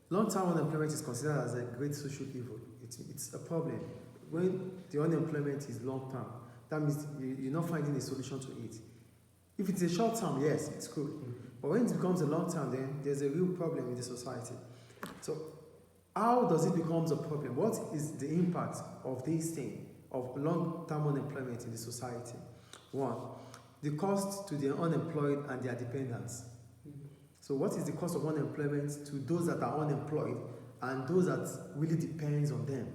Long-term unemployment is considered as a great social evil. It's a problem. When the unemployment is long-term, that means you're not finding a solution to it. If it's a short-term, yes, it's good. But when it becomes a long-term, then there's a real problem in the society. So how does it become a problem? What is the impact of this thing, of long-term unemployment in the society? One, the cost to the unemployed and their dependents. So what is the cost of unemployment to those that are unemployed and those that really depends on them?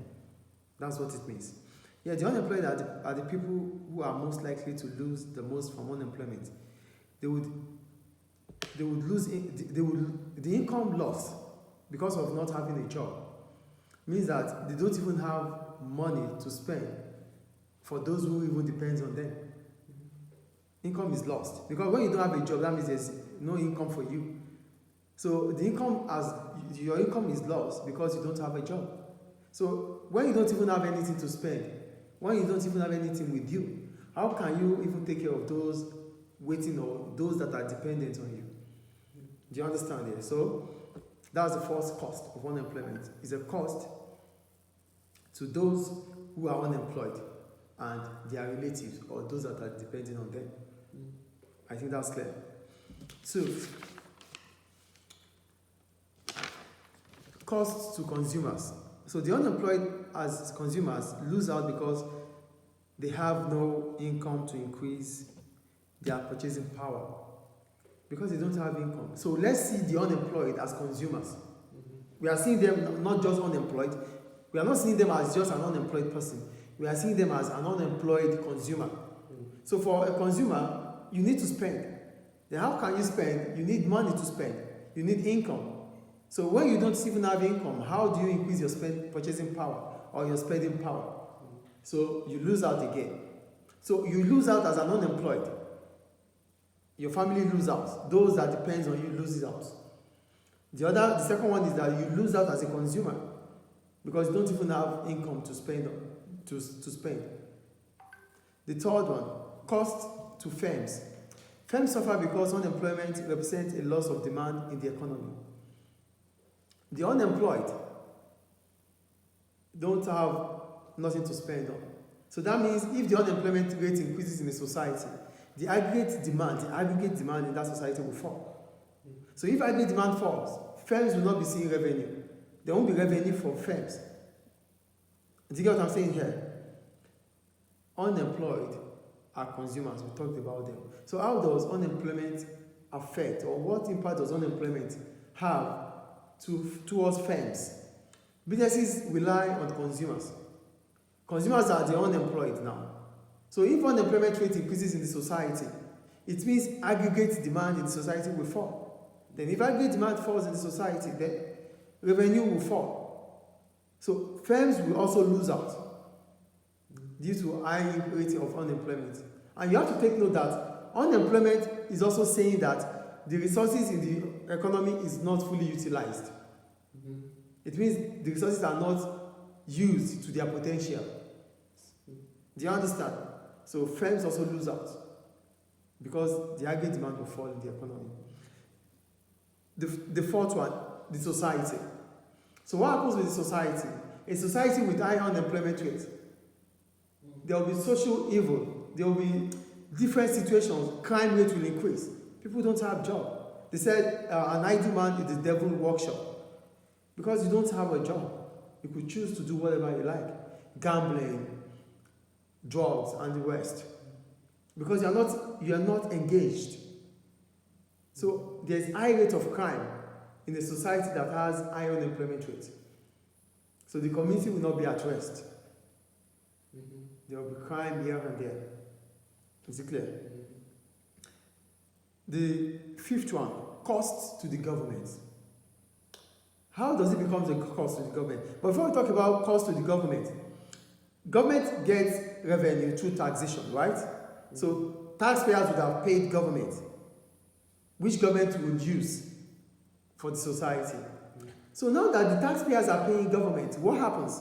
That's what it means. Yeah, the unemployed are the people who are most likely to lose the most from unemployment. They would lose the income loss because of not having a job means that they don't even have money to spend for those who even depends on them. Income is lost because when you don't have a job, that means there's no income for you. So your income is lost because you don't have a job. So when you don't even have anything to spend, when you don't even have anything with you, how can you even take care of those waiting or those that are dependent on you? Do you understand it? So that's the first cost of unemployment. It's a cost to those who are unemployed and their relatives or those that are depending on them. I think that's clear. Two, costs to consumers. So the unemployed as consumers lose out because they have no income to increase their purchasing power because they don't have income. So let's see the unemployed as consumers. We are seeing them not just unemployed. We are not seeing them as just an unemployed person. We are seeing them as an unemployed consumer. So for a consumer, you need to spend. Then how can you spend? You need money to spend. You need income. So when you don't even have income, how do you increase your purchasing power or your spending power? So you lose out again. So you lose out as an unemployed. Your family lose out. Those that depends on you loses out. The second one is that you lose out as a consumer because you don't even have income to spend to spend. The third one, cost to firms. Firms suffer because unemployment represents a loss of demand in the economy. The unemployed don't have nothing to spend on. So that means if the unemployment rate increases in a society, the aggregate demand in that society will fall. So if aggregate demand falls, firms will not be seeing revenue. There won't be revenue for firms. Do you get what I'm saying here? Unemployed are consumers. We talked about them. So how does unemployment affect, or what impact does unemployment have towards firms? Businesses rely on consumers. Consumers are the unemployed now. So if unemployment rate increases in the society, it means aggregate demand in the society will fall. Then if aggregate demand falls in the society, then revenue will fall. So firms will also lose out due to high rate of unemployment. And you have to take note that unemployment is also saying that the resources in the economy is not fully utilized. It means the resources are not used to their potential. Do you understand? So firms also lose out because the aggregate demand will fall in the economy. The fourth one, the society. So what happens with the society? A society with high unemployment rate, there will be social evil, there will be different situations, crime rate will increase. People don't have job. They said an idle man is the devil's workshop. Because you don't have a job, you could choose to do whatever you like. Gambling, drugs, and the rest. Because you are not engaged. So there's high rate of crime in a society that has high unemployment rate. So the community will not be at rest. There will be crime here and there. Is it clear? The fifth one, costs to the government. How does it become a cost to the government? But before we talk about cost to the government gets revenue through taxation, right? So taxpayers would have paid government, which government would use for the society. So now that the taxpayers are paying government, what happens?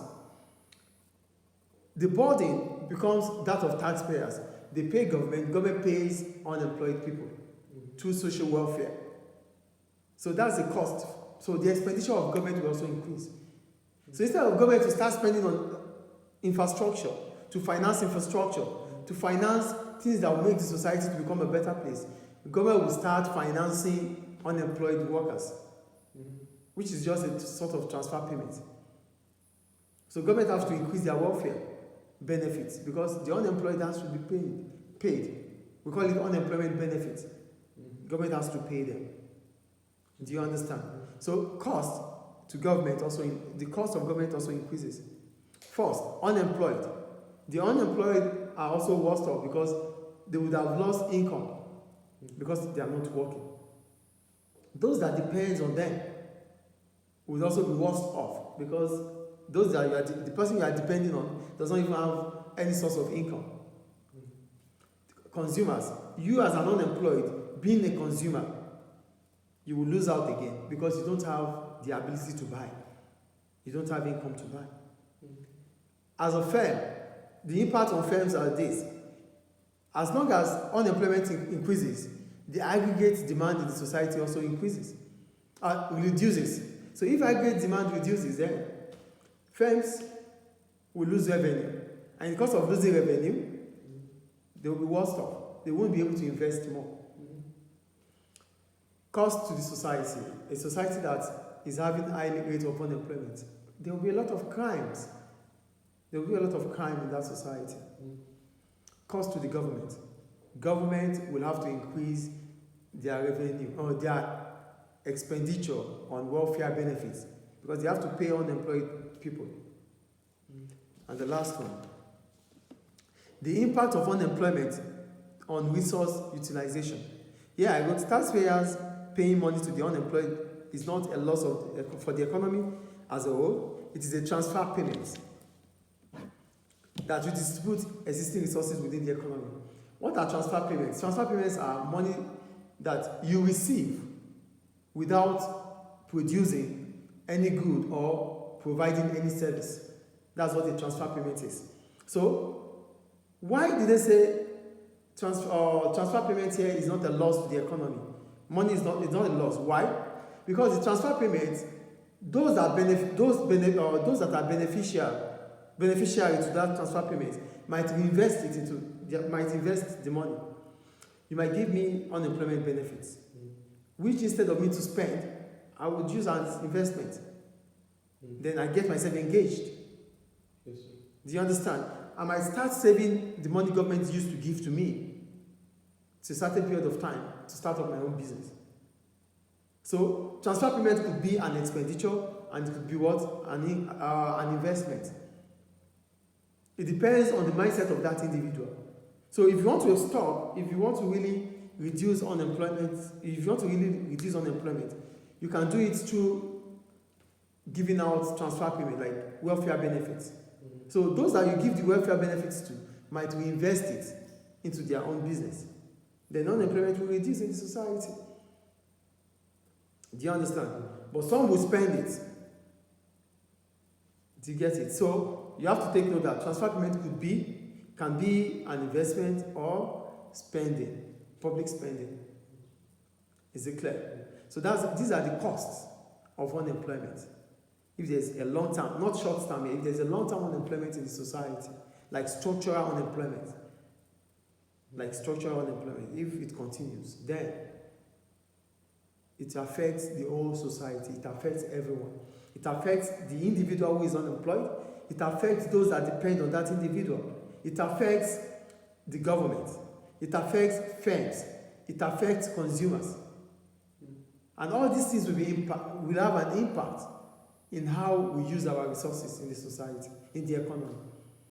The burden becomes that of taxpayers. They pay government pays unemployed people through social welfare. So that's the cost So the expenditure of government will also increase. So instead of government to start spending on infrastructure, to finance infrastructure, to finance things that will make the society to become a better place, the government will start financing unemployed workers, which is just a sort of transfer payment. So government has to increase their welfare benefits because the unemployed has to be paid. We call it unemployment benefits. Government has to pay them. Do you understand? So cost to government also, the cost of government also increases. First, unemployed. The unemployed are also worse off because they would have lost income because they are not working. Those that depends on them would also be worse off because those that the person you are depending on does not even have any source of income. Consumers, you as an unemployed, being a consumer, you will lose out again because you don't have the ability to buy. You don't have income to buy. As a firm, the impact on firms are this. As long as unemployment increases, the aggregate demand in the society also increases, reduces. So if aggregate demand reduces, then firms will lose revenue. And because of losing revenue, they will be worse off. They won't be able to invest more. Cost to the society. A society that is having a high rate of unemployment. There will be a lot of crimes. There will be a lot of crime in that society. Cost to the government. Government will have to increase their revenue or their expenditure on welfare benefits because they have to pay unemployed people. And the last one, the impact of unemployment on resource utilization. Yeah, I got taxpayers paying money to the unemployed is not a loss for the economy as a whole. It is a transfer payment that will distribute existing resources within the economy. What are transfer payments? Transfer payments are money that you receive without producing any good or providing any service. That's what a transfer payment is. So, why did they say transfer payment here is not a loss to the economy? Money is not a loss. Why? Because the transfer payments, those that are beneficiary to that transfer payment might invest the money. You might give me unemployment benefits, which instead of me to spend, I would use as investment. Then I get myself engaged. Yes, do you understand? I might start saving the money government used to give to me to a certain period of time to start up my own business. So transfer payment could be an expenditure and it could be what? An investment. It depends on the mindset of that individual. So if you want to stop, if you want to really reduce unemployment, you can do it through giving out transfer payment, like welfare benefits. So those that you give the welfare benefits to might reinvest it into their own business. Then unemployment will reduce in the society. Do you understand? But some will spend it. Do you get it? So you have to take note that transfer payment can be an investment or spending, public spending. Is it clear? So these are the costs of unemployment. If there's a long term, not short term, if there's a long term unemployment in the society, like structural unemployment, if it continues, then it affects the whole society, it affects everyone. It affects the individual who is unemployed, it affects those that depend on that individual, it affects the government, it affects firms, it affects consumers. And all these things will have an impact in how we use our resources in the society, in the economy.